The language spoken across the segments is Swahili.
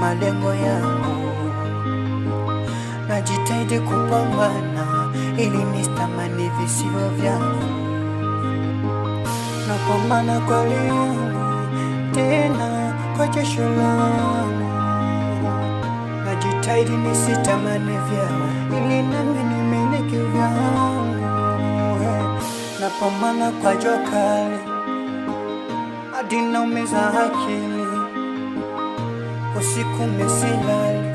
malengo yangu, najitahidi kupambana ili nistamani visivyo vyangu. Napambana kwa yangu tena kwa jasho langu, najitahidi nisitamani vyao ili nami nimiliki vyangu. Napambana kwa jua kali hadi naumiza akili, usiku misilali,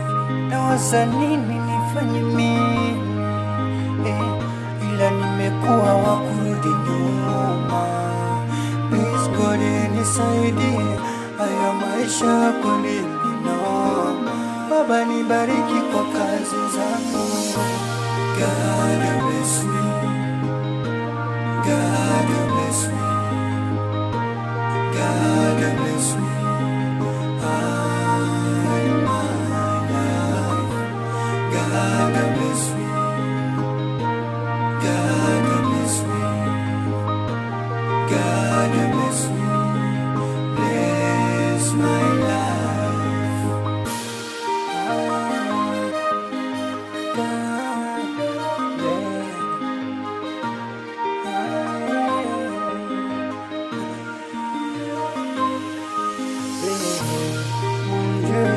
nawaza nini nifanye mimi, ila nimekuwa wa kurudi nyuma. Please God nisaidie, haya maisha kweli ni noma. Baba nibariki kwa kazi zangu. God bless me, God bless me, God bless me. God bless me, God bless me, God bless me, bless my life. Mon Dieu,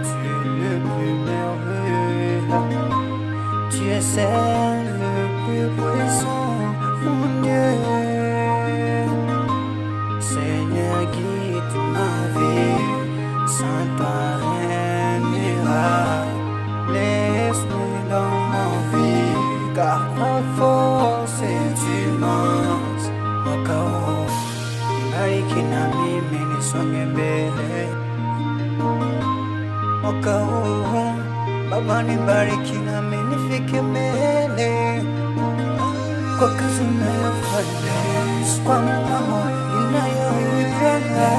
tu es le plus merveilleux, tu es celle le plus puissant, mon Dieu. Seigneur, guide ma vie, sans toi rien n'ira. Laisse-moi dans ma vie, car ta force est immense. Wakao, nibariki na mimi nisonge mbele. Wakao, Baba nibariki nami nifike mbele, kwa kazi ninayofanya, kwa mambo ninayoipenda.